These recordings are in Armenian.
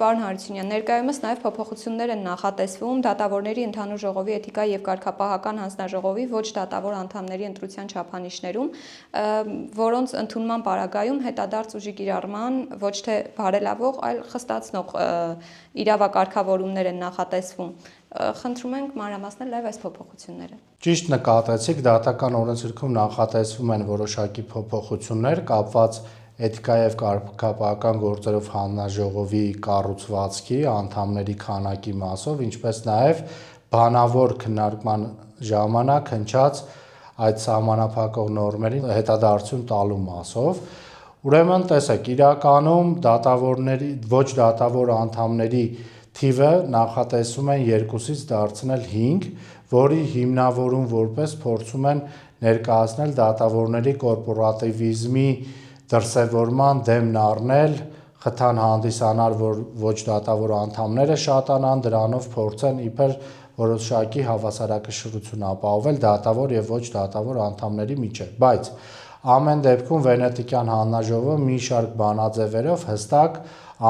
Պարոն Հարությունյան, ներկայումս նաև փոփոխություններ են նախատեսվում դատավորների ընդհանուր ժողովի էթիկա եւ կարգապահական հանձնաժողովի ոչ դատավոր անդամների ընտրության չափանիշներում, որոնց ընդունման պարագայում հետադարձ ուժի կիրառման ոչ թե բարելավող, այլ խստացնող իրավակարգավորումներ են նախատեսվում։ Խնդրում ենք մանրամասնել նաև այս փոփոխությունները։ Ճիշտ նկատեցիք, դատական օրենսգրքում նախատեսվում են որոշակի փոփոխություններ կապված էթիկա եւ կարգապահական գործերով հանձնաժողովի կառուցվածքի, անդամների քանակի մասով, ինչպես նաև բանավոր քննարկման ժամանակ հնչած այդ սահմանափակող նորմերի հետադարձություն տալու մասով։ Ուրեմն տեսեք, իրականում դատավորների ոչ դատավոր անդամների թիվը նախատեսում են 2-ից դարձնել 5, որի հիմնավորում որպես փորձում են ներկայացնել դատավորների կորպորատիվիզմի դրսևորման դեմն առնել, խթան հանդիսանալ, որ ոչ դատավոր անդամները շատանան, դրանով փորձեն իբր որոշակի հավասարակշռություն ապահովել դատավոր եւ ոչ դատավոր անդամների միջեւ, բայց ամեն դեպքում Վենետիկյան հանձնաժողովը մի շարք բանաձևերով հստակ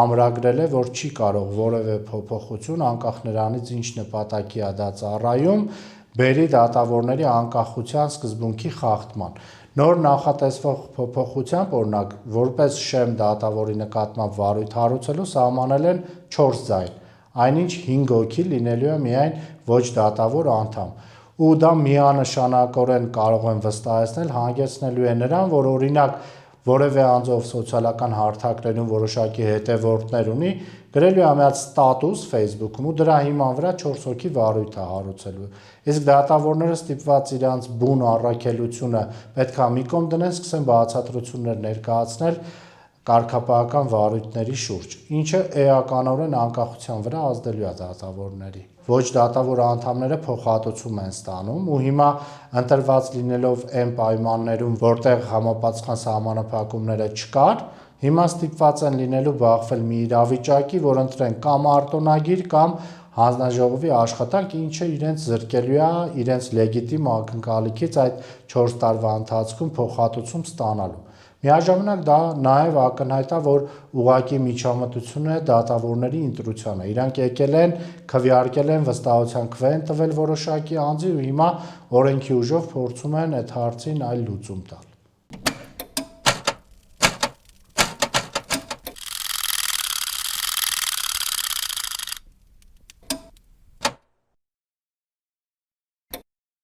ամրագրել է, որ չի կարող որևէ փոփոխություն, անկախ նրանից ինչ նպատակի է դա ծառայում, բերի դատավորների անկախության սկզբունքի խախտման։ Նոր նախատեսվող փոփոխությամբ, օրինակ, որպես շեմ դատավորի նկատմամբ վարույթ հարուցելու սահմանել են 4 ձայն, այնինչ 5 հոգի լինելու է միայն ոչ դատավոր անդամ։ Ու դա միանշանակորեն կարող են վստահեցնել, հանգեցնելու է նրան, որ օրինակ որևէ անձով սոցիալական հարթակներում որոշակի հետևորդներ ունի, գրելու է ամենած ստատուս Facebook-ում ու դրա հիման վրա 4 հոգի վարույթ է հարուցելու։ Իսկ դատավորները ստիպված իրանց բուն առաքելությունը պետք է մի կողմ դնեն, սկսեն բացատրություններ ներկայացնել կարգապահական վարույթների շուրջ, ինչը էականորեն անկախության վրա ազդելու է դատավորների։ Ոչ դատավոր անդամները փոխհատուցում են ստանում ու հիմա ընտրված լինելով այն պայմաններում, որտեղ համապատասխան սահմանափակումները չկար, հիմա ստիպված են լինելու բախվել մի իրավիճակի, որ ընտրեն կամ արտոնագիր կամ հանձնաժողովի աշխատանք, ինչը իրենց զրկելու է իրենց լեգիտիմ ակնկալիքից այդ 4 տարվա ընթացքում փոխհատուցում ստանալու։ Միաժամանակ դա նաև ակնհայտ է, որ ուղղակի միջամտություն է դատավորների ընտրությանը։ Իրանք եկել են, քվեարկել են, վստահության քվե են տվել որոշակի անձի ու հիմա օրենքի ուժով փորձում են այդ հարցին այլ լուծում տալ։